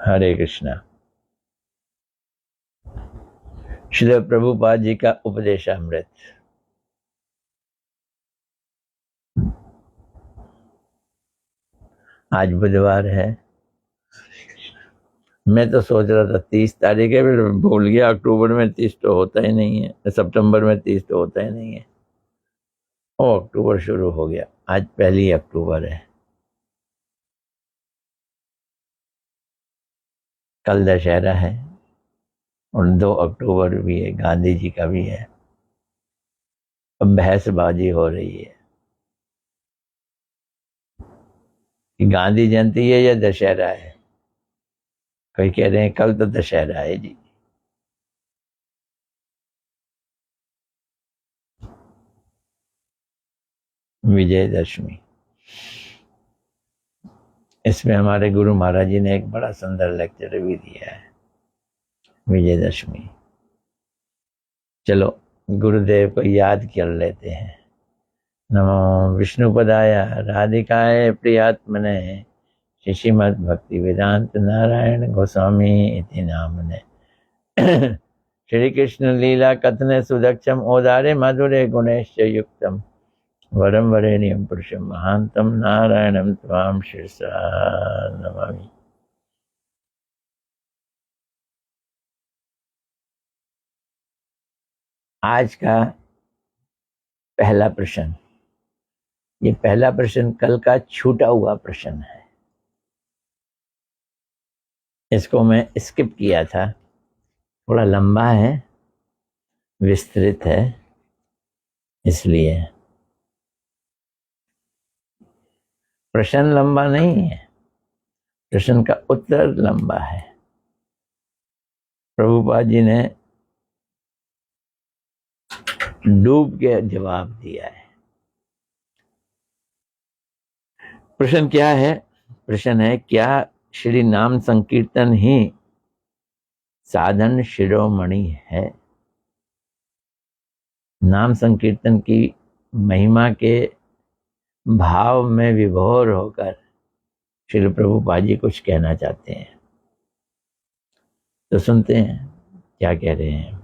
हरे कृष्णा। श्री प्रभुपाद जी का उपदेशामृत। आज बुधवार है। मैं तो सोच रहा था 30 तारीख है, फिर भूल गया। अक्टूबर में 30 तो होता ही नहीं है, सितंबर में 30 तो होता ही नहीं है। ओ, अक्टूबर शुरू हो गया। आज 1 अक्टूबर है। कल दशहरा है और 2 अक्टूबर भी है, गांधी जी का भी है। अब बहसबाजी हो रही है कि गांधी जयंती है या दशहरा है। कोई कह रहे हैं कल तो दशहरा है जी। विजयदशमी। इसमें हमारे गुरु महाराज जी ने एक बड़ा सुंदर लेक्चर भी दिया है। विजयदशमी। चलो गुरुदेव को याद कर लेते हैं। नमो विष्णुपदाय राधिकाय प्रियात्मने श्रीमद् भक्ति वेदांत नारायण गोस्वामी इति नामने। श्री कृष्ण लीला कथने सुदक्षम ओदारे मधुरे गुणेश युक्तम वरम वरेण्यम पुरुषम महांतम नारायणम त्वाम शिरसा नमामि। आज का पहला प्रश्न, ये पहला प्रश्न कल का छूटा हुआ प्रश्न है। इसको मैं स्किप किया था, थोड़ा लंबा है, विस्तृत है, इसलिए। प्रश्न लंबा नहीं है, प्रश्न का उत्तर लंबा है। प्रभुपाद जी ने डूब के जवाब दिया है। प्रश्न क्या है? प्रश्न है, क्या श्री नाम संकीर्तन ही साधन शिरोमणि है? नाम संकीर्तन की महिमा के भाव में विभोर होकर श्री प्रभुपाद जी कुछ कहना चाहते हैं, तो सुनते हैं क्या कह रहे हैं।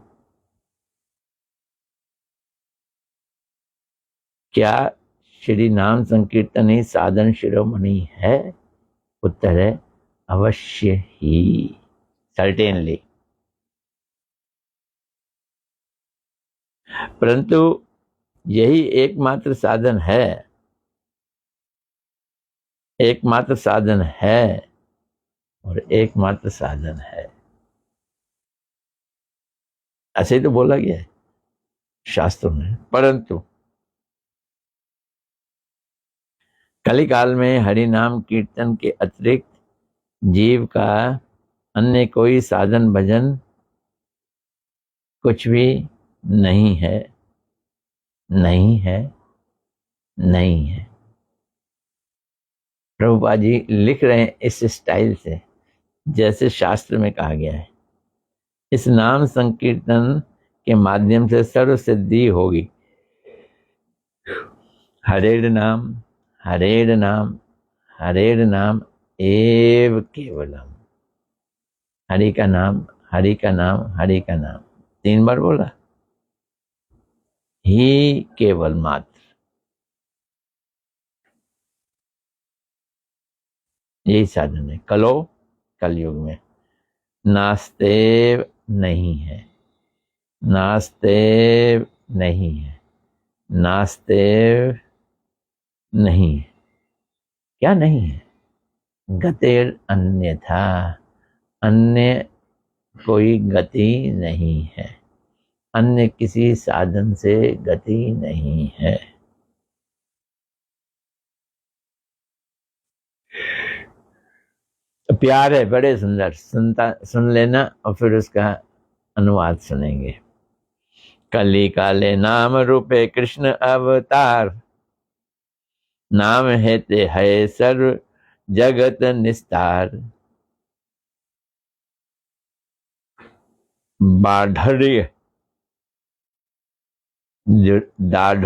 क्या श्री नाम संकीर्तन ही साधन शिरोमणि है? उत्तर है अवश्य ही, सर्टेनली। परंतु यही एकमात्र साधन है, एकमात्र साधन है और एकमात्र साधन है, ऐसे ही तो बोला गया है शास्त्रों में। परंतु कलिकाल में हरि नाम कीर्तन के अतिरिक्त जीव का अन्य कोई साधन भजन कुछ भी नहीं है, नहीं है, नहीं है। प्रभुपाद जी लिख रहे हैं इस स्टाइल से जैसे शास्त्र में कहा गया है। इस नाम संकीर्तन के माध्यम से सर्व सिद्धि होगी। हरेर नाम, हरेर नाम, हरेर नाम एव केवलम। हरि का नाम, हरि का नाम, हरि का नाम 3 बार बोला। ही केवल मात्र, यही साधन है। कलयुग में नास्तेव नहीं है, नास्तेव नहीं है, नास्तेव नहीं है। क्या नहीं है? गतेर अन्यथा, अन्य कोई गति नहीं है, अन्य किसी साधन से गति नहीं है। प्यार है बड़े सुंदर, सुन लेना और फिर उसका अनुवाद सुनेंगे। कली काले नाम रूपे कृष्ण अवतार, नाम है ते है सर्व जगत निस्तार। बाढ़ दाढ़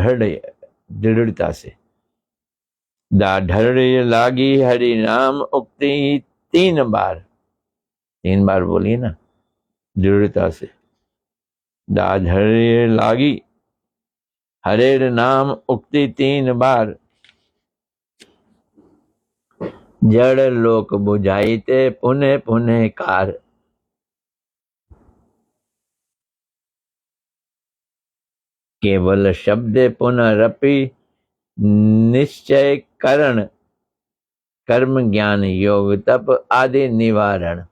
दृढ़ता से, दाढ़ लागी हरि नाम उक्ति 3 बार। 3 बार बोलिए ना दृढ़ता से। दाधर्य लागी हरेर नाम उक्ति 3 बार, जड़ लोक बुझाइते पुनः पुनः कार। केवल शब्द पुनरपि निश्चय करण, कर्म ज्ञान योग तप आदि निवारण।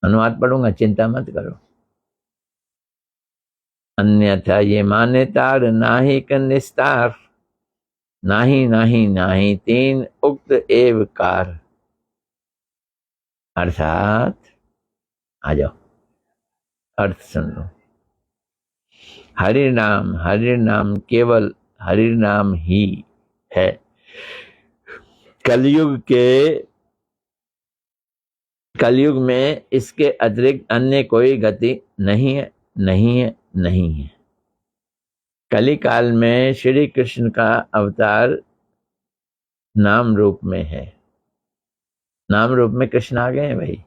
अनुवाद पढ़ूंगा, चिंता मत करो। अन्यथा ये माने तार नाही का निस्तार, नाही नाही नाही 3 उक्त एव कार। अर्थात आ जाओ, अर्थ सुन लो। हरि नाम केवल हरि नाम ही है। कलयुग में इसके अतिरिक्त अन्य कोई गति नहीं है, नहीं है, नहीं है। कली काल में श्री कृष्ण का अवतार नाम रूप में है। नाम रूप में कृष्ण आ गए हैं भाई।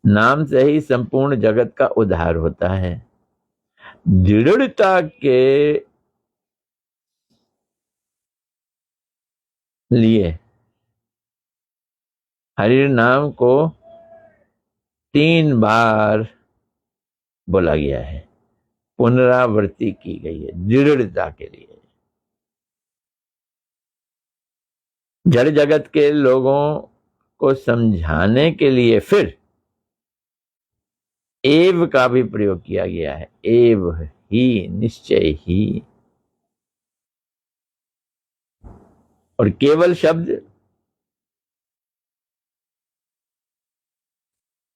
नाम से ही संपूर्ण जगत का उद्धार होता है। दृढ़ता के लिए हरि नाम को 3 बार बोला गया है, पुनरावृत्ति की गई है दृढ़ता के लिए। जड़ जगत के लोगों को समझाने के लिए फिर एव का भी प्रयोग किया गया है। एव ही, निश्चय ही। और केवल शब्द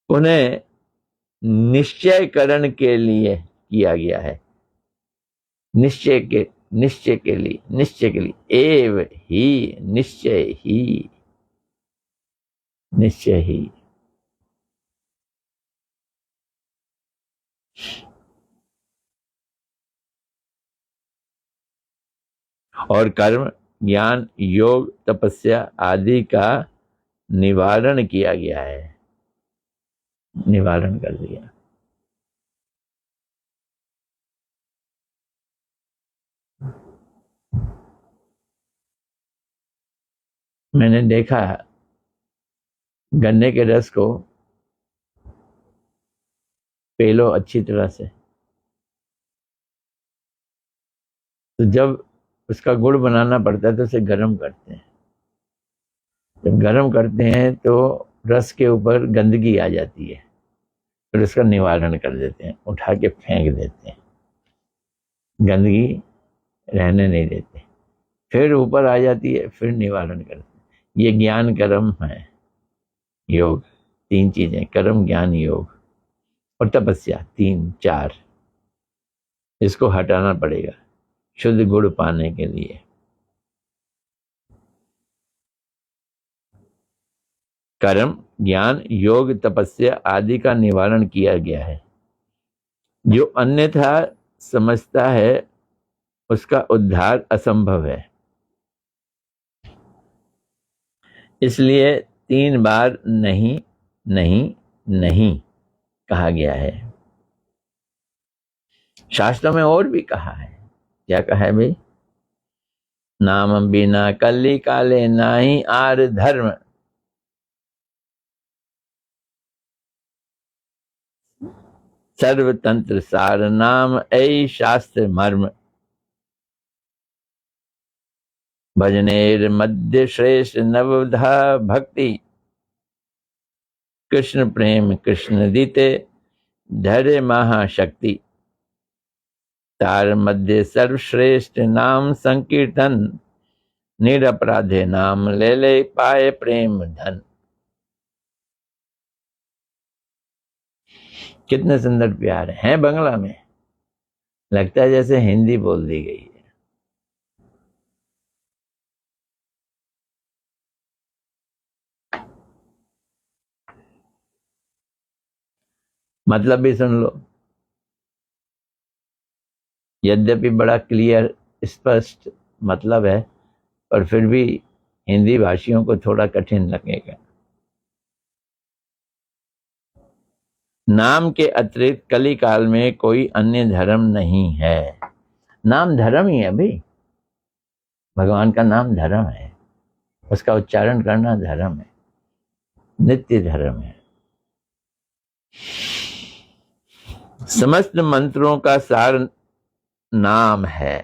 उन्हें निश्चयकरण के लिए किया गया है। निश्चय के लिए एव ही, निश्चय ही, निश्चय ही। और कर्म ज्ञान योग तपस्या आदि का निवारण किया गया है, निवारण कर दिया। मैंने देखा गन्ने के रस को पेलो अच्छी तरह से, तो जब उसका गुड़ बनाना पड़ता है तो उसे गर्म करते हैं। जब गर्म करते हैं तो रस के ऊपर गंदगी आ जाती है, फिर उसका निवारण कर देते हैं, उठा के फेंक देते हैं, गंदगी रहने नहीं देते। फिर ऊपर आ जाती है, फिर निवारण करते हैं। ये ज्ञान कर्म है, योग। 3 चीजें, कर्म ज्ञान योग और तपस्या, 3-4। इसको हटाना पड़ेगा शुद्ध गुड़ पाने के लिए। कर्म ज्ञान योग तपस्या आदि का निवारण किया गया है। जो अन्यथा समझता है उसका उद्धार असंभव है। इसलिए 3 बार नहीं नहीं नहीं कहा गया है। शास्त्रों में और भी कहा है। क्या कहा है भाई? नाम बिना कली काले नाही आर धर्म, सर्वतंत्र सार नाम ऐ शास्त्र मर्म। भजनेर मध्य श्रेष्ठ नवधा भक्ति, कृष्ण प्रेम कृष्ण दीते धैर्य महाशक्ति। तार मध्य सर्वश्रेष्ठ नाम संकीर्तन, निरपराधे नाम ले ले पाए प्रेम धन। कितने सुंदर प्यार है बंगला में, लगता है जैसे हिंदी बोल दी गई है। मतलब भी सुन लो। यद्यपि बड़ा क्लियर स्पष्ट मतलब है, पर फिर भी हिंदी भाषियों को थोड़ा कठिन लगेगा। नाम के अतिरिक्त कली काल में कोई अन्य धर्म नहीं है। नाम धर्म ही है भाई, भगवान का नाम धर्म है, उसका उच्चारण करना धर्म है, नित्य धर्म है। समस्त मंत्रों का सार नाम है।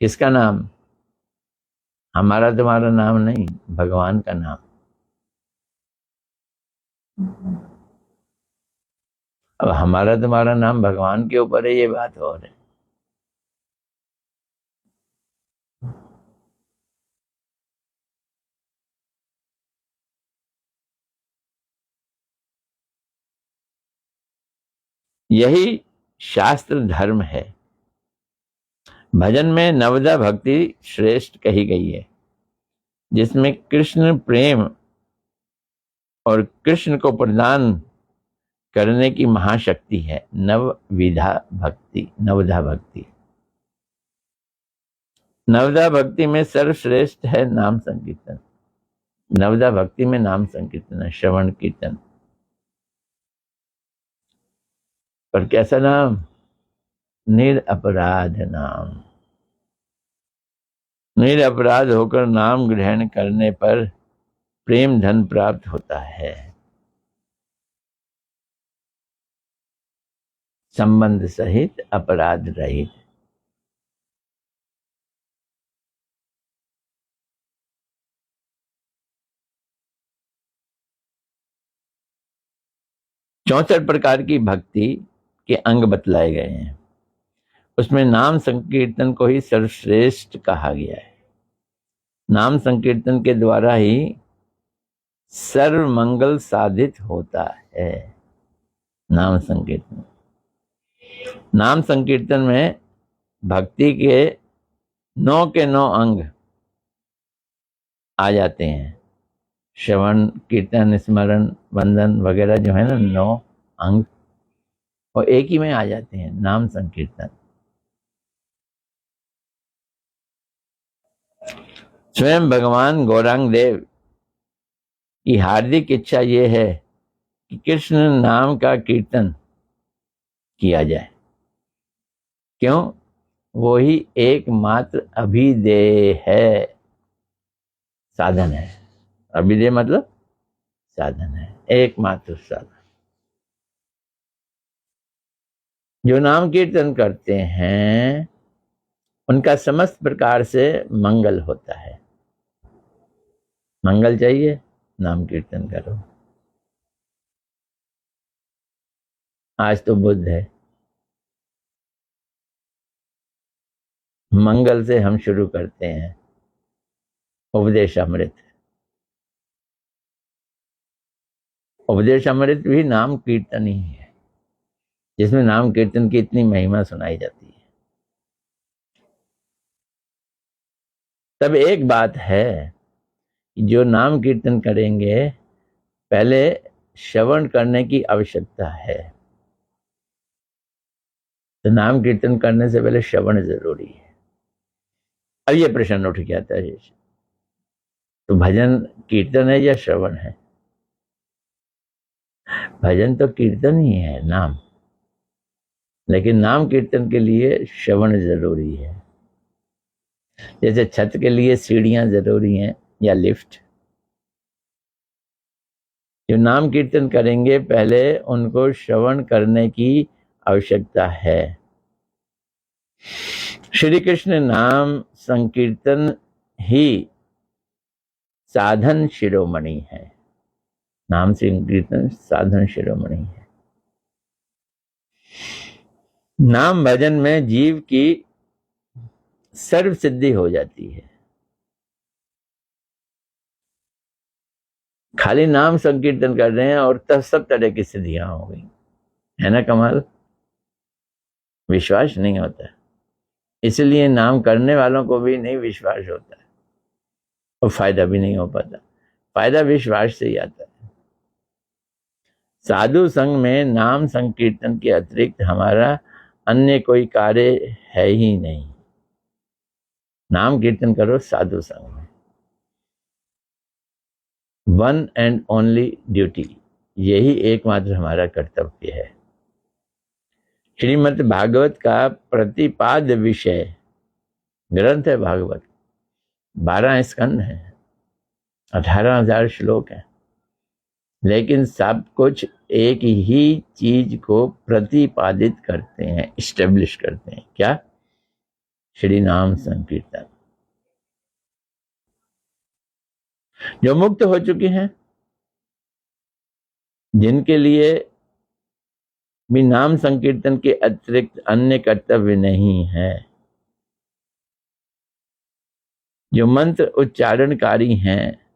किसका नाम? हमारा तुम्हारा नाम नहीं, भगवान का नाम। अब हमारा तुम्हारा नाम भगवान के ऊपर है, ये बात और है। यही शास्त्र धर्म है। भजन में नवदा भक्ति श्रेष्ठ कही गई है, जिसमें कृष्ण प्रेम और कृष्ण को प्रदान करने की महाशक्ति है। नवविधा भक्ति, नवदा भक्ति। नवदा भक्ति में सर्वश्रेष्ठ है नाम संकीर्तन। नवदा भक्ति में नाम संकीर्तन है, श्रवण कीर्तन। पर कैसा नाम? निरपराध नाम। निरपराध होकर नाम ग्रहण करने पर प्रेम धन प्राप्त होता है। संबंध सहित, अपराध रहित। चौसठ प्रकार की भक्ति के अंग बतलाए गए हैं। उसमें नाम संकीर्तन को ही सर्वश्रेष्ठ कहा गया है। नाम संकीर्तन के द्वारा ही सर्व मंगल साधित होता है। नाम संकीर्तन, नाम संकीर्तन में भक्ति के 9 के 9 अंग आ जाते हैं। श्रवण, कीर्तन, स्मरण, वंदन वगैरह जो है ना, 9 अंग, और एक ही में आ जाते हैं, नाम संकीर्तन। स्वयं भगवान गौरांग देव की हार्दिक इच्छा ये है कि कृष्ण नाम का कीर्तन किया जाए। क्यों? वो ही एकमात्र अभिधेय है, साधन है। अभिधेय मतलब साधन है, एकमात्र साधन। जो नाम कीर्तन करते हैं उनका समस्त प्रकार से मंगल होता है। मंगल चाहिए, नाम कीर्तन करो। आज तो बुध है, मंगल से हम शुरू करते हैं उपदेश अमृत। उपदेश अमृत भी नाम कीर्तन ही है, जिसमें नाम कीर्तन की इतनी महिमा सुनाई जाती है। तब एक बात है कि जो नाम कीर्तन करेंगे पहले श्रवण करने की आवश्यकता है। तो नाम कीर्तन करने से पहले श्रवण जरूरी है। अब ये प्रश्न उठ गया था, तो भजन कीर्तन है या श्रवण है? भजन तो कीर्तन ही है, नाम। लेकिन नाम कीर्तन के लिए श्रवण जरूरी है। जैसे छत के लिए सीढ़ियां जरूरी हैं या लिफ्ट। जो नाम कीर्तन करेंगे पहले उनको श्रवण करने की आवश्यकता है। श्री कृष्ण नाम संकीर्तन ही साधन शिरोमणि है। नाम संकीर्तन साधन शिरोमणि है। नाम भजन में जीव की सर्व सिद्धि हो जाती है। खाली नाम संकीर्तन कर रहे हैं और तब सब तरह की सिद्धियां हो गई, है ना कमाल? विश्वास नहीं होता, इसलिए नाम करने वालों को भी नहीं विश्वास होता है और फायदा भी नहीं हो पाता। फायदा विश्वास से ही आता है। साधु संग में नाम संकीर्तन के अतिरिक्त हमारा अन्य कोई कार्य है ही नहीं। नाम कीर्तन करो साधु संग में। वन एंड ओनली ड्यूटी, यही एकमात्र हमारा कर्तव्य है। श्रीमद् भागवत का प्रतिपाद्य विषय ग्रंथ है भागवत, 12 स्कंद है, 18,000 श्लोक है, लेकिन सब कुछ एक ही चीज को प्रतिपादित करते हैं, इस्टेब्लिश करते हैं। क्या? श्री नाम संकीर्तन। जो मुक्त हो चुके हैं, जिनके लिए भी नाम संकीर्तन के अतिरिक्त अन्य कर्तव्य नहीं है, जो मंत्र उच्चारणकारी हैं,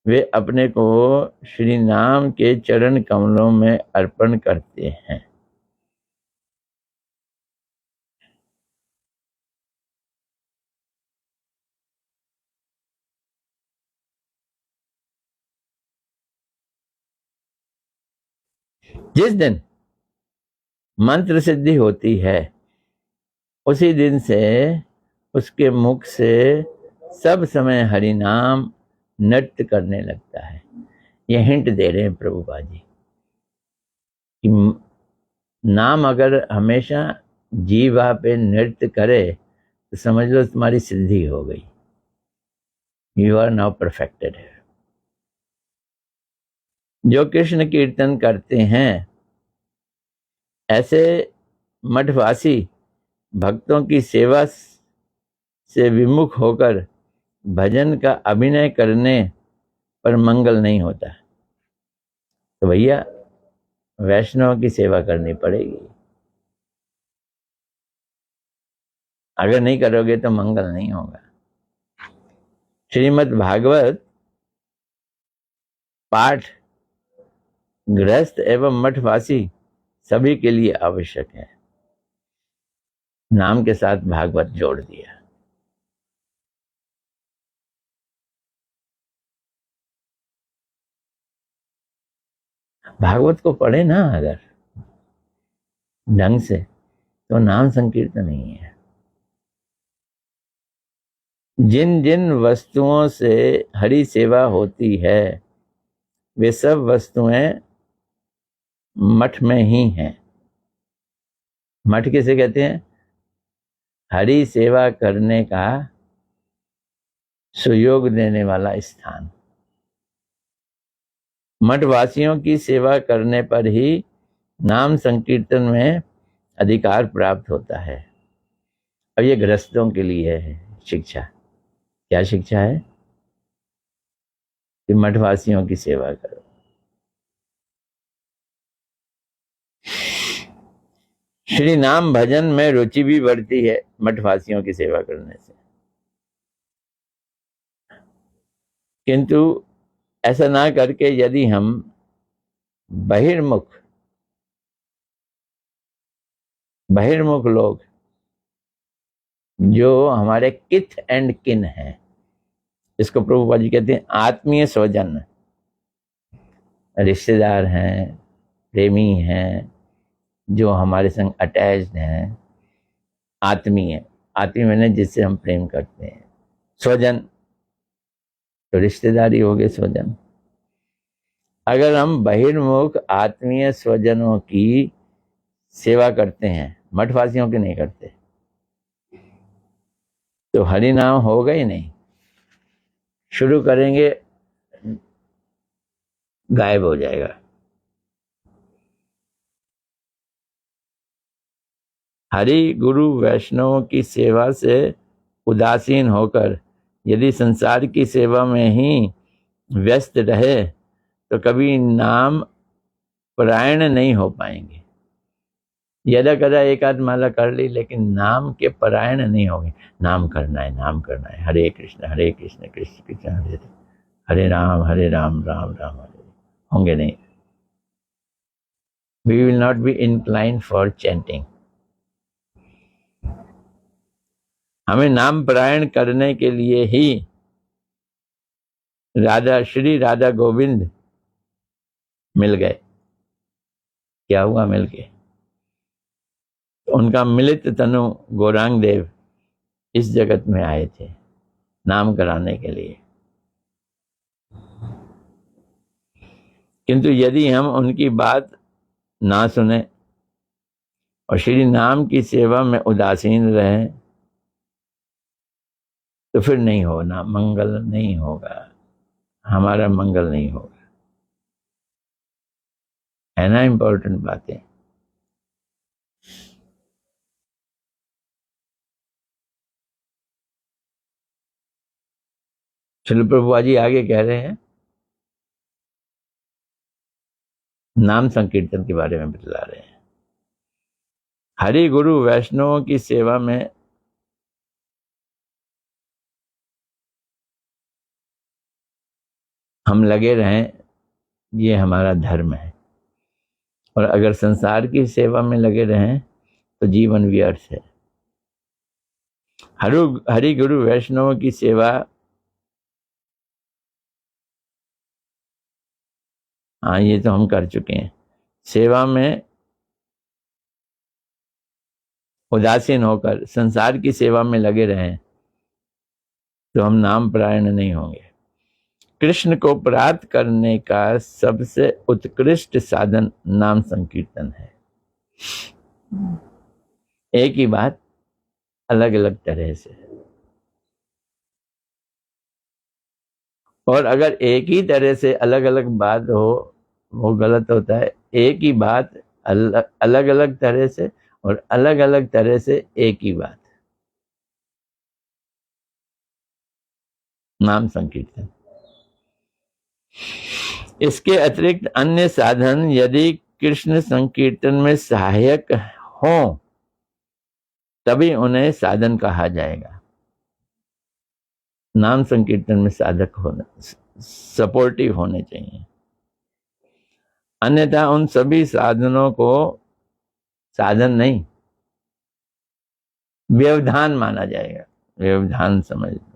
वे अपने को श्री नाम के चरण कमलों में अर्पण करते हैं। जिस दिन मंत्र सिद्धि होती है, उसी दिन से उसके मुख से सब समय हरि नाम नृत्य करने लगता है। ये हिंट दे रहे हैं प्रभुपाद जी कि नाम अगर हमेशा जीवा पे नृत्य करे तो समझ लो तुम्हारी सिद्धि हो गई, यू आर नाउ परफेक्टेड। जो कृष्ण कीर्तन करते हैं, ऐसे मठवासी भक्तों की सेवा से विमुख होकर भजन का अभिनय करने पर मंगल नहीं होता। तो भैया वैष्णव की सेवा करनी पड़ेगी, अगर नहीं करोगे तो मंगल नहीं होगा। श्रीमद् भागवत पाठ गृहस्थ एवं मठवासी सभी के लिए आवश्यक है। नाम के साथ भागवत जोड़ दिया। भागवत को पढ़े ना अगर ढंग से, तो नाम संकीर्तन नहीं है। जिन जिन वस्तुओं से हरि सेवा होती है, वे सब वस्तुएं मठ में ही हैं। मठ किसे कहते हैं? हरि सेवा करने का सुयोग देने वाला स्थान। मठवासियों की सेवा करने पर ही नाम संकीर्तन में अधिकार प्राप्त होता है। अब ये गृहस्थों के लिए है शिक्षा। क्या शिक्षा है? कि मठवासियों की सेवा करो। श्री नाम भजन में रुचि भी बढ़ती है मठवासियों की सेवा करने से, किंतु ऐसा ना करके यदि हम बहिर्मुख लोग जो हमारे किथ एंड किन हैं, इसको प्रभुपाद जी कहते हैं आत्मीय स्वजन, रिश्तेदार हैं, प्रेमी हैं, जो हमारे संग अटैच्ड हैं, आत्मीय मैंने जिससे हम प्रेम करते हैं, स्वजन तो रिश्तेदारी हो गए स्वजन। अगर हम बहिर्मुख आत्मीय स्वजनों की सेवा करते हैं, मठवासियों की नहीं करते, तो हरि नाम होगा ही नहीं। शुरू करेंगे गायब हो जाएगा। हरि गुरु वैष्णवों की सेवा से उदासीन होकर यदि संसार की सेवा में ही व्यस्त रहे तो कभी नाम परायण नहीं हो पाएंगे। यदा कदा एक आध माला कर ली, लेकिन नाम के परायण नहीं होंगे। नाम करना है, हरे कृष्ण कृष्ण कृष्ण हरे राम राम राम हरे, होंगे नहीं। We will not be incline for chanting. हमें नाम परायण करने के लिए ही श्री राधा गोविंद मिल गए। क्या हुआ मिल के? उनका मिलित तनु गौरांग देव इस जगत में आए थे नाम कराने के लिए। किंतु यदि हम उनकी बात ना सुने और श्री नाम की सेवा में उदासीन रहें तो फिर नहीं होना, मंगल नहीं होगा, हमारा मंगल नहीं होगा। है ना इंपॉर्टेंट बातें। श्रील प्रभुपा जी आगे कह रहे हैं, नाम संकीर्तन के बारे में बतला रहे हैं। हरि गुरु वैष्णवों की सेवा में हम लगे रहें, ये हमारा धर्म है। और अगर संसार की सेवा में लगे रहें तो जीवन व्यर्थ है। हरि गुरु वैष्णवों की सेवा, हाँ ये तो हम कर चुके हैं। सेवा में उदासीन होकर संसार की सेवा में लगे रहें तो हम नाम परायण नहीं होंगे। कृष्ण को प्राप्त करने का सबसे उत्कृष्ट साधन नाम संकीर्तन है। एक ही बात अलग अलग तरह से, और अगर एक ही तरह से अलग अलग बात हो वो गलत होता है। एक ही बात अलग अलग तरह से और अलग अलग तरह से एक ही बात, नाम संकीर्तन। इसके अतिरिक्त अन्य साधन यदि कृष्ण संकीर्तन में सहायक हों तभी उन्हें साधन कहा जाएगा। नाम संकीर्तन में साधक होने, सपोर्टिव होने चाहिए, अन्यथा उन सभी साधनों को साधन नहीं व्यवधान माना जाएगा। व्यवधान समझ लो।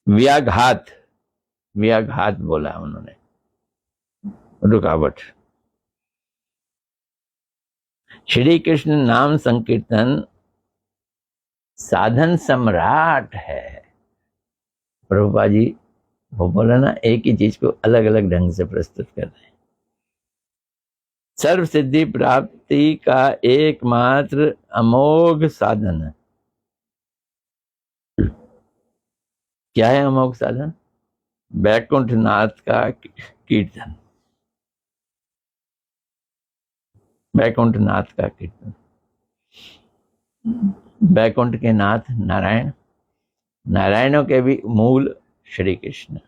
व्याघात, व्याघात बोला उन्होंने, रुकावट। श्री कृष्ण नाम संकीर्तन साधन सम्राट है। प्रभुपा जी वो बोला ना, एक ही चीज को अलग अलग ढंग से प्रस्तुत कर रहे हैं। सर्व सिद्धि प्राप्ति का एकमात्र अमोघ साधन है। क्या है अमोघ साधन? बैकुंठ नाथ का कीर्तन, बैकुंठ नाथ का कीर्तन। बैकुंठ के नाथ नारायण, नारायणों के भी मूल श्री कृष्ण।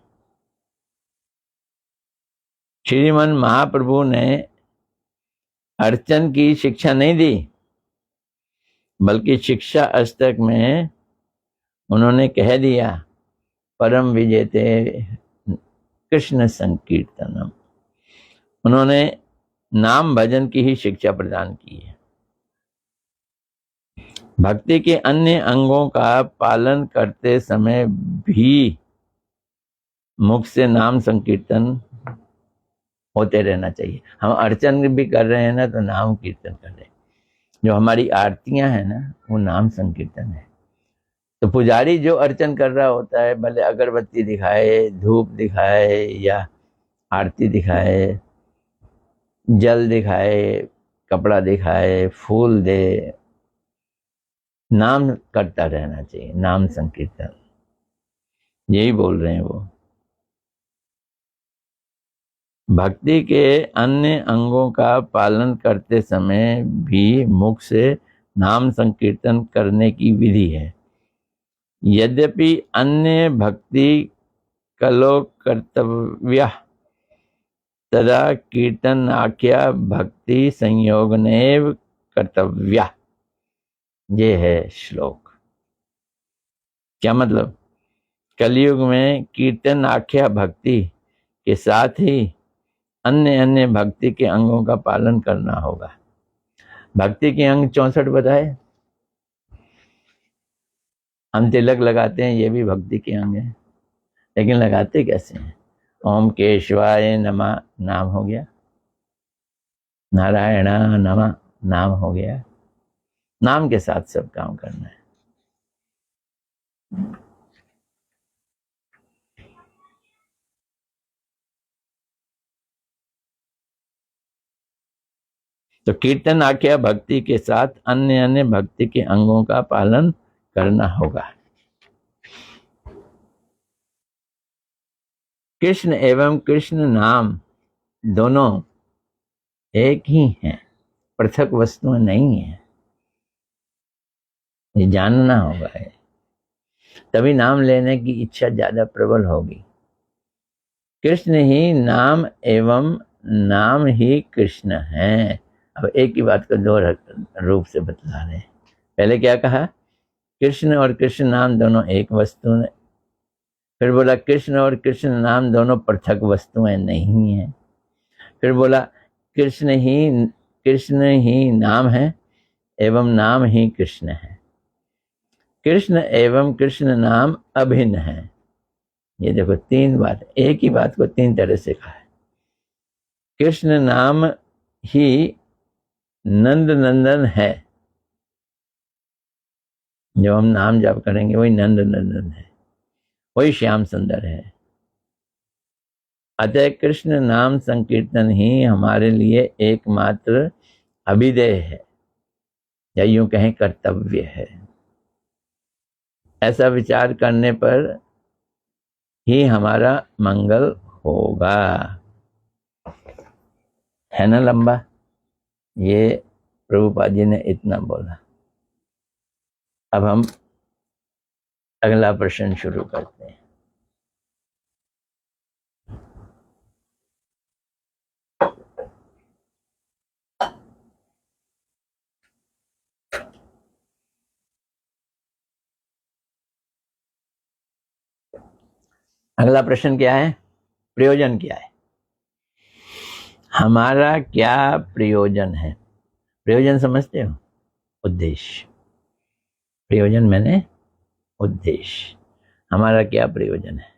श्रीमन महाप्रभु ने अर्चन की शिक्षा नहीं दी, बल्कि शिक्षा अष्टक में उन्होंने कह दिया, परम विजेते कृष्ण संकीर्तनम। उन्होंने नाम भजन की ही शिक्षा प्रदान की है। भक्ति के अन्य अंगों का पालन करते समय भी मुख से नाम संकीर्तन होते रहना चाहिए। हम अर्चन भी कर रहे हैं ना तो नाम कीर्तन कर रहे हैं। जो हमारी आरतियां हैं ना वो नाम संकीर्तन है। तो पुजारी जो अर्चन कर रहा होता है, भले अगरबत्ती दिखाए, धूप दिखाए या आरती दिखाए, जल दिखाए, कपड़ा दिखाए, फूल दे, नाम करता रहना चाहिए, नाम संकीर्तन। यही बोल रहे हैं वो। भक्ति के अन्य अंगों का पालन करते समय भी मुख से नाम संकीर्तन करने की विधि है। यद्यपि अन्य भक्ति कलो कर्तव्य तदा कीर्तन आख्या भक्ति संयोगनेव कर्तव्या। ये है श्लोक। क्या मतलब? कलयुग में कीर्तन आख्या भक्ति के साथ ही अन्य अन्य भक्ति के अंगों का पालन करना होगा। भक्ति के अंग 64 बताए। हम तिलक लगाते हैं, ये भी भक्ति के अंग है, लेकिन लगाते कैसे हैं? ओम केशवाय नमः नाम हो गया, नारायण नमः नाम हो गया, नाम के साथ सब काम करना है। तो कीर्तन आख्या भक्ति के साथ अन्य अन्य भक्ति के अंगों का पालन करना होगा। कृष्ण एवं कृष्ण नाम दोनों एक ही हैं, पृथक वस्तुएं नहीं है। ये जानना होगा है, तभी नाम लेने की इच्छा ज्यादा प्रबल होगी। कृष्ण ही नाम एवं नाम ही कृष्ण है। अब एक ही बात को दो रूप से बतला रहे हैं। पहले क्या कहा? कृष्ण और कृष्ण नाम दोनों एक वस्तु है। फिर बोला कृष्ण और कृष्ण नाम दोनों पृथक वस्तुएं नहीं है। फिर बोला कृष्ण ही नाम है एवं नाम ही कृष्ण है। कृष्ण एवं कृष्ण नाम अभिन्न है। ये देखो तीन बात, एक ही बात को तीन तरह से कहा है। कृष्ण नाम ही नंद नंदन है, जो हम नाम जप करेंगे वही नंद नंदन है, वही श्याम सुंदर है। अतः कृष्ण नाम संकीर्तन ही हमारे लिए एकमात्र अभिदेय है, या यूं कहें कर्तव्य है। ऐसा विचार करने पर ही हमारा मंगल होगा। है ना लंबा? ये प्रभुपाद जी ने इतना बोला। अब हम अगला प्रश्न शुरू करते हैं। अगला प्रश्न क्या है? प्रयोजन क्या है? हमारा क्या प्रयोजन है? प्रयोजन समझते हो? उद्देश्य। प्रयोजन मैंने उद्देश्य। हमारा क्या प्रयोजन है?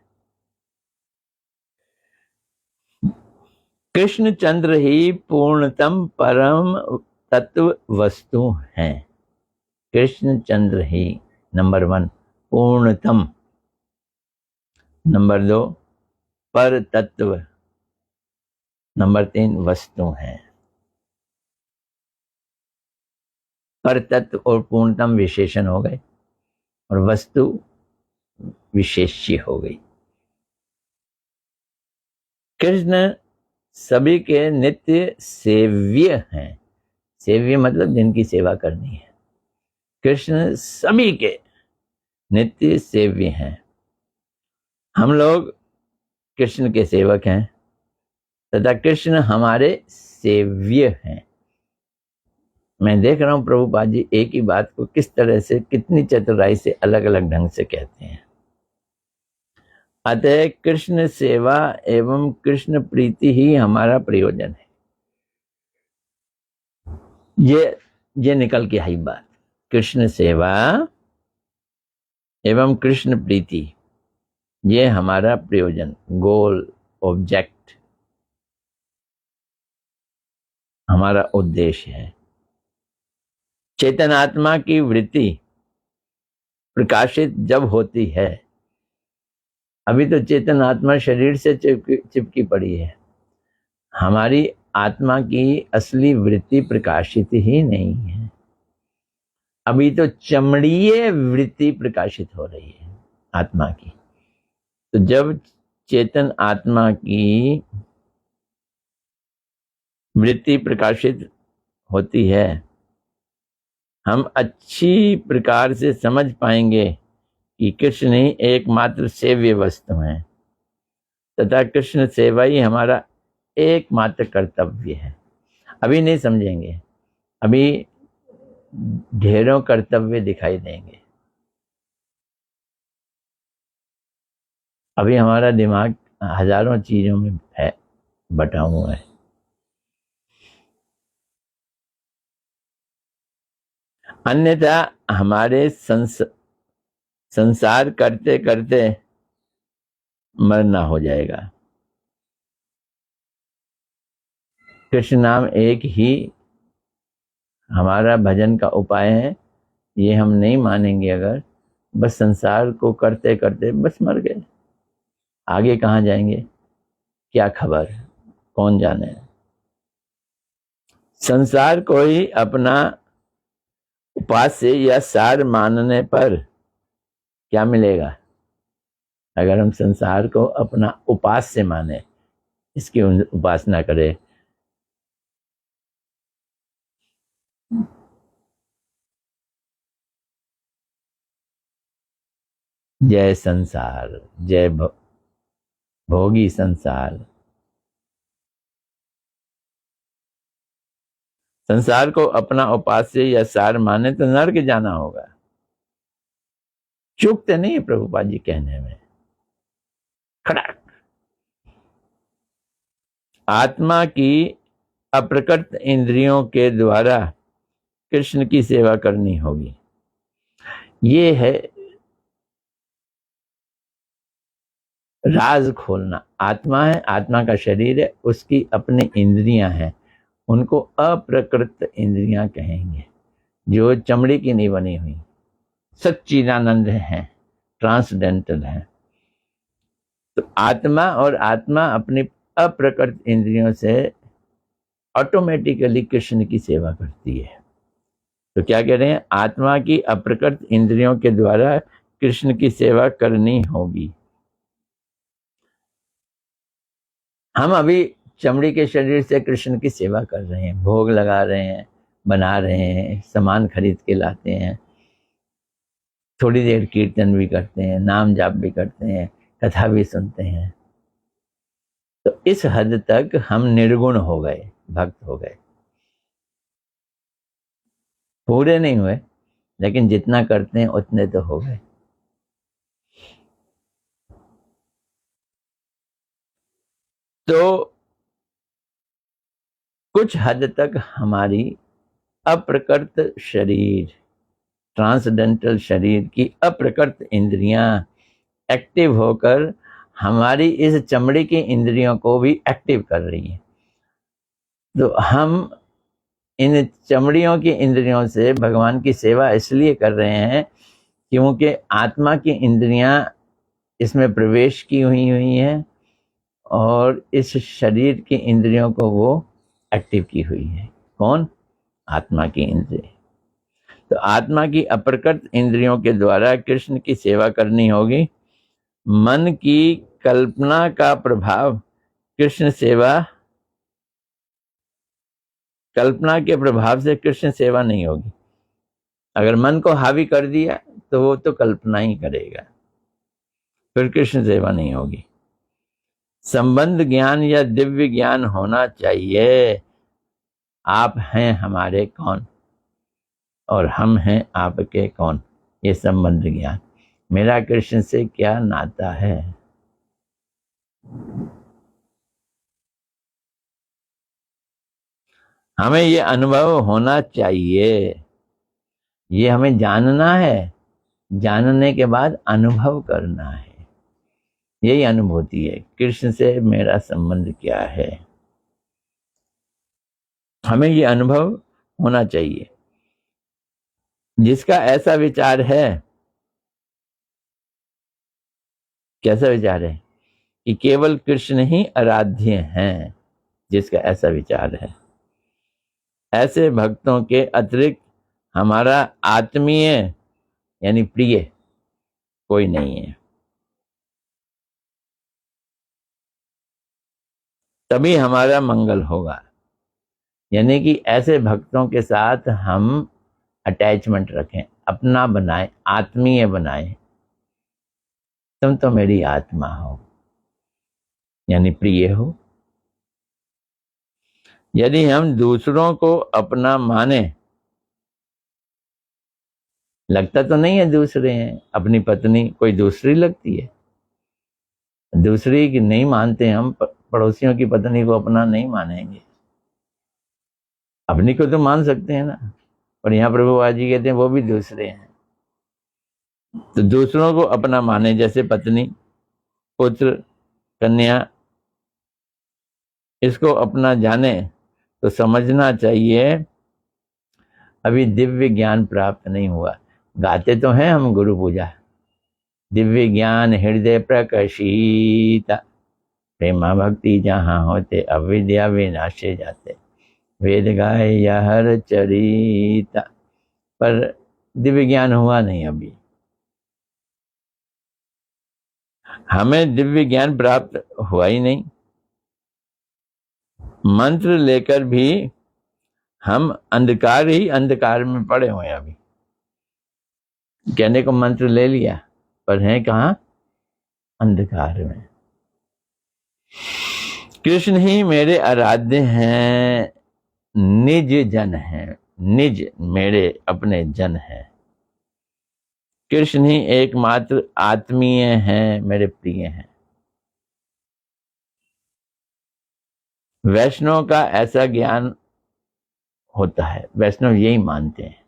कृष्णचंद्र ही पूर्णतम परम तत्व वस्तु हैं। कृष्णचंद्र ही नंबर 1 पूर्णतम, नंबर 2 पर तत्व, नंबर 3 वस्तु हैं। पर तत्व और पूर्णतम विशेषण हो गए और वस्तु विशेष्य हो गई। कृष्ण सभी के नित्य सेव्य हैं। सेव्य मतलब जिनकी सेवा करनी है। कृष्ण सभी के नित्य सेव्य हैं। हम लोग कृष्ण के सेवक हैं तथा कृष्ण हमारे सेव्य हैं। मैं देख रहा हूं प्रभुपाद जी एक ही बात को किस तरह से, कितनी चतुराई से अलग अलग ढंग से कहते हैं। अतः कृष्ण सेवा एवं कृष्ण प्रीति ही हमारा प्रयोजन है। ये निकल के आई बात। कृष्ण सेवा एवं कृष्ण प्रीति, ये हमारा प्रयोजन, गोल, ऑब्जेक्ट, हमारा उद्देश्य है। चेतन आत्मा की वृत्ति प्रकाशित जब होती है, अभी तो चेतन आत्मा शरीर से चिपकी पड़ी है, हमारी आत्मा की असली वृत्ति प्रकाशित ही नहीं है। अभी तो चमड़ीय वृत्ति प्रकाशित हो रही है आत्मा की। तो जब चेतन आत्मा की वृत्ति प्रकाशित होती है, हम अच्छी प्रकार से समझ पाएंगे कि कृष्ण ही एकमात्र सेव्य वस्तु हैं तथा कृष्ण सेवा ही हमारा एकमात्र कर्तव्य है। अभी नहीं समझेंगे, अभी ढेरों कर्तव्य दिखाई देंगे। अभी हमारा दिमाग हजारों चीजों में है, बटा हुआ है। अन्यथा हमारे संसार करते करते मरना हो जाएगा। कृष्ण नाम एक ही हमारा भजन का उपाय है, ये हम नहीं मानेंगे अगर, बस संसार को करते करते बस मर गए, आगे कहाँ जाएंगे क्या खबर, कौन जाने। संसार को ही अपना उपास्य या सार मानने पर क्या मिलेगा? अगर हम संसार को अपना उपास्य माने, इसकी उपासना करें, जय संसार, जय भोगी संसार। संसार को अपना उपास्य या सार माने तो नर्क जाना होगा। चूकते नहीं प्रभुपाद जी कहने में, खड़ाक। आत्मा की अप्रकट इंद्रियों के द्वारा कृष्ण की सेवा करनी होगी। ये है राज खोलना। आत्मा है, आत्मा का शरीर है, उसकी अपनी इंद्रियां हैं, उनको अप्रकृत इंद्रियां कहेंगे, जो चमड़ी की नहीं बनी हुई, सच्चिदानंद हैं, ट्रांसडेंटल हैं। तो आत्मा और आत्मा अपनी अप्रकृत इंद्रियों से ऑटोमेटिकली कृष्ण की सेवा करती है। तो क्या कह रहे हैं? आत्मा की अप्रकृत इंद्रियों के द्वारा कृष्ण की सेवा करनी होगी। हम अभी चमड़ी के शरीर से कृष्ण की सेवा कर रहे हैं, भोग लगा रहे हैं, बना रहे हैं, सामान खरीद के लाते हैं, थोड़ी देर कीर्तन भी करते हैं, नाम जाप भी करते हैं, कथा भी सुनते हैं। तो इस हद तक हम निर्गुण हो गए, भक्त हो गए। पूरे नहीं हुए, लेकिन जितना करते हैं उतने तो हो गए। तो कुछ हद तक हमारी अप्रकृत शरीर, ट्रांसडेंटल शरीर की अप्रकृत इंद्रियां एक्टिव होकर हमारी इस चमड़ी की इंद्रियों को भी एक्टिव कर रही है। तो हम इन चमड़ियों की इंद्रियों से भगवान की सेवा इसलिए कर रहे हैं क्योंकि आत्मा की इंद्रियां इसमें प्रवेश की हुई हैं और इस शरीर की इंद्रियों को वो एक्टिव की हुई है। कौन? आत्मा की इंद्रिय। तो आत्मा की अप्रकट इंद्रियों के द्वारा कृष्ण की सेवा करनी होगी। मन की कल्पना का प्रभाव कृष्ण सेवा, कल्पना के प्रभाव से कृष्ण सेवा नहीं होगी। अगर मन को हावी कर दिया तो वो तो कल्पना ही करेगा, फिर कृष्ण सेवा नहीं होगी। संबंध ज्ञान या दिव्य ज्ञान होना चाहिए। आप हैं हमारे कौन और हम हैं आपके कौन, ये संबंध ज्ञान। मेरा कृष्ण से क्या नाता है? हमें ये अनुभव होना चाहिए, ये हमें जानना है, जानने के बाद अनुभव करना है। यही अनुभूति है, कृष्ण से मेरा संबंध क्या है, हमें ये अनुभव होना चाहिए। जिसका ऐसा विचार है, कैसा विचार है कि केवल कृष्ण ही आराध्य हैं, जिसका ऐसा विचार है, ऐसे भक्तों के अतिरिक्त हमारा आत्मीय यानी प्रिय कोई नहीं है। तभी हमारा मंगल होगा। यानी कि ऐसे भक्तों के साथ हम अटैचमेंट रखें, अपना बनाएं, आत्मीय बनाएं। तुम तो मेरी आत्मा हो, यानी प्रिय हो। यदि हम दूसरों को अपना माने, लगता तो नहीं है दूसरे हैं, अपनी पत्नी कोई दूसरी लगती है, दूसरी की नहीं मानते हम, पड़ोसियों की पत्नी को अपना नहीं मानेंगे, अपनी को तो मान सकते हैं ना। पर यहाँ प्रभुपाद जी कहते हैं वो भी दूसरे हैं। तो दूसरों को अपना माने, जैसे पत्नी, पुत्र, कन्या, इसको अपना जाने, तो समझना चाहिए अभी दिव्य ज्ञान प्राप्त नहीं हुआ। गाते तो हैं हम गुरु पूजा, दिव्य ज्ञान हृदय प्रकाशिता, प्रेमा भक्ति जहाँ होते अविद्या विनाशे जाते, वेद गाए या हर चरिता, पर दिव्य ज्ञान हुआ नहीं अभी। हमें दिव्य ज्ञान प्राप्त हुआ ही नहीं। मंत्र लेकर भी हम अंधकार ही अंधकार में पड़े हुए हैं। अभी कहने को मंत्र ले लिया, पर हैं कहाँ? अंधकार में। कृष्ण ही मेरे आराध्य हैं, निज जन हैं, निज मेरे अपने जन हैं। कृष्ण ही एकमात्र आत्मीय हैं, मेरे प्रिय हैं। वैष्णव का ऐसा ज्ञान होता है, वैष्णव यही मानते हैं,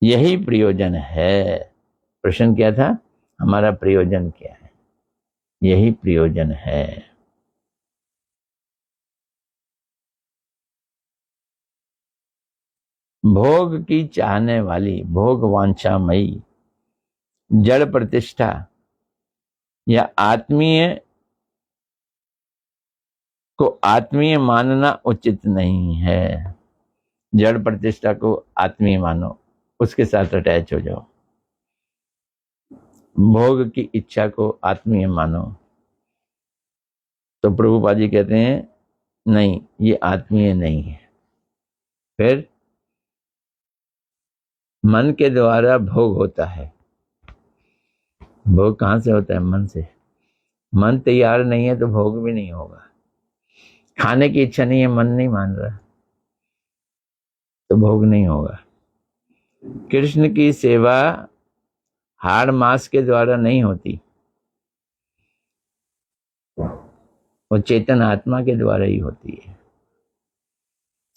यही प्रयोजन है। प्रश्न क्या था? हमारा प्रयोजन क्या है? यही प्रयोजन है। भोग की चाहने वाली, भोग वांछामयी जड़ प्रतिष्ठा या आत्मीय को आत्मीय मानना उचित नहीं है। जड़ प्रतिष्ठा को आत्मीय मानो, उसके साथ अटैच हो जाओ। भोग की इच्छा को आत्मीय मानो, तो प्रभुपाद जी कहते हैं नहीं, ये आत्मीय नहीं है। फिर मन के द्वारा भोग होता है। भोग कहाँ से होता है? मन से। मन तैयार नहीं है तो भोग भी नहीं होगा। खाने की इच्छा नहीं है, मन नहीं मान रहा, तो भोग नहीं होगा। कृष्ण की सेवा हाड़ मास के द्वारा नहीं होती, वो चेतन आत्मा के द्वारा ही होती है।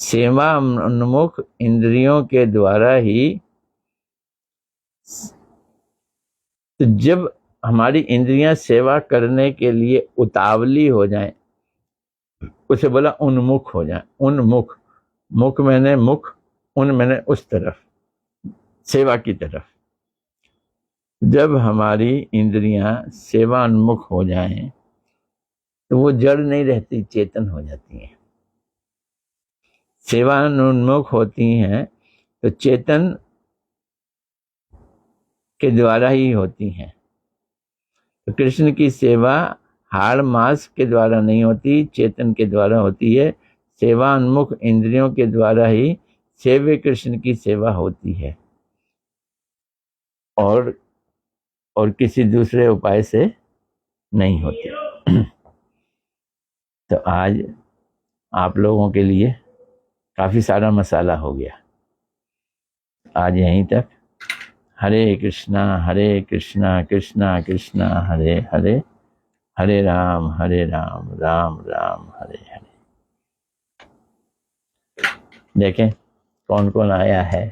सेवा उन्मुख इंद्रियों के द्वारा ही। तो जब हमारी इंद्रियां सेवा करने के लिए उतावली हो जाएं, उसे बोला उन्मुख हो जाए। उन्मुख, मुख मैंने मुख, उन मैंने उस तरफ, सेवा की तरफ। जब हमारी इंद्रियां सेवा उन्मुख हो जाएं तो वो जड़ नहीं रहती, चेतन हो जाती हैं। सेवा उन्मुख होती हैं तो चेतन के द्वारा ही होती हैं। तो कृष्ण की सेवा हाड़ मास के द्वारा नहीं होती, चेतन के द्वारा होती है। सेवा उन्मुख इंद्रियों के द्वारा ही सेव्य कृष्ण की सेवा होती है, और किसी दूसरे उपाय से नहीं होती। तो आज आप लोगों के लिए काफी सारा मसाला हो गया। आज यहीं तक। हरे कृष्णा कृष्णा कृष्णा हरे हरे, हरे राम राम राम हरे हरे। देखें कौन कौन आया है।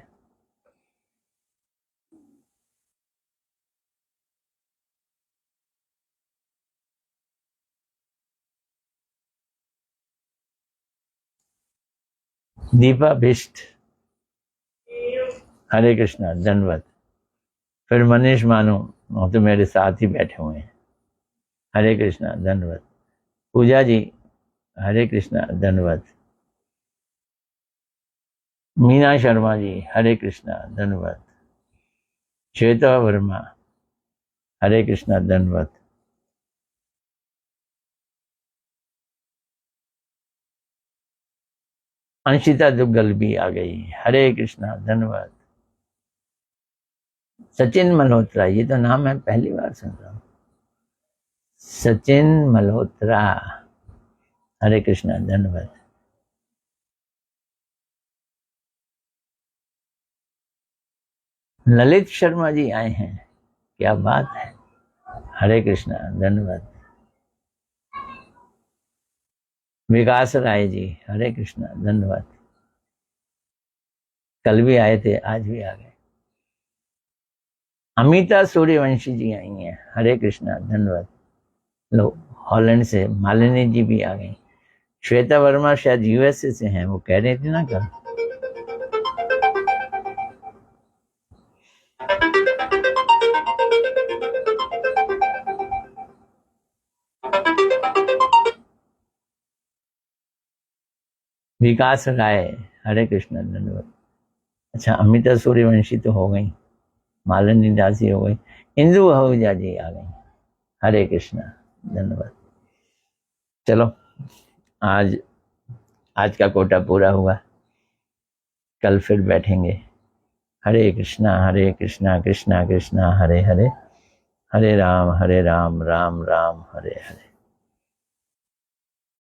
दीपा बिष्ट, हरे कृष्णा, धन्यवाद। फिर मनीष मानो, वो तो मेरे साथ ही बैठे हुए हैं। हरे कृष्णा, धन्यवाद। पूजा जी, हरे कृष्णा, धन्यवाद। मीना शर्मा जी, हरे कृष्णा, धन्यवाद। श्वेता वर्मा, हरे कृष्णा, धन्यवाद। अंशिता दुग्गल भी आ गई, हरे कृष्णा, धन्यवाद। सचिन मल्होत्रा, ये तो नाम मैं पहली बार सुन रहा हूँ। सचिन मल्होत्रा, हरे कृष्णा, धन्यवाद। ललित शर्मा जी आए हैं, क्या बात है। हरे कृष्णा, धन्यवाद। विकास राय जी, हरे कृष्णा, धन्यवाद। कल भी आए थे, आज भी आ गए। अमिता सूर्यवंशी जी आई हैं, हरे कृष्णा, धन्यवाद। लो हॉलैंड से मालिनी जी भी आ गई। श्वेता वर्मा शायद यूएसए से हैं, वो कह रही थी ना कल। विकास राय, हरे कृष्ण, धन्यवाद। अच्छा, अमिता सूर्यवंशी तो हो गई, मालिनी दासी हो गई, इंदु आहूजा जी आ गई, हरे कृष्ण, धन्यवाद। चलो, आज का कोटा पूरा हुआ, कल फिर बैठेंगे। हरे कृष्णा कृष्णा कृष्णा हरे हरे, हरे राम राम राम हरे हरे।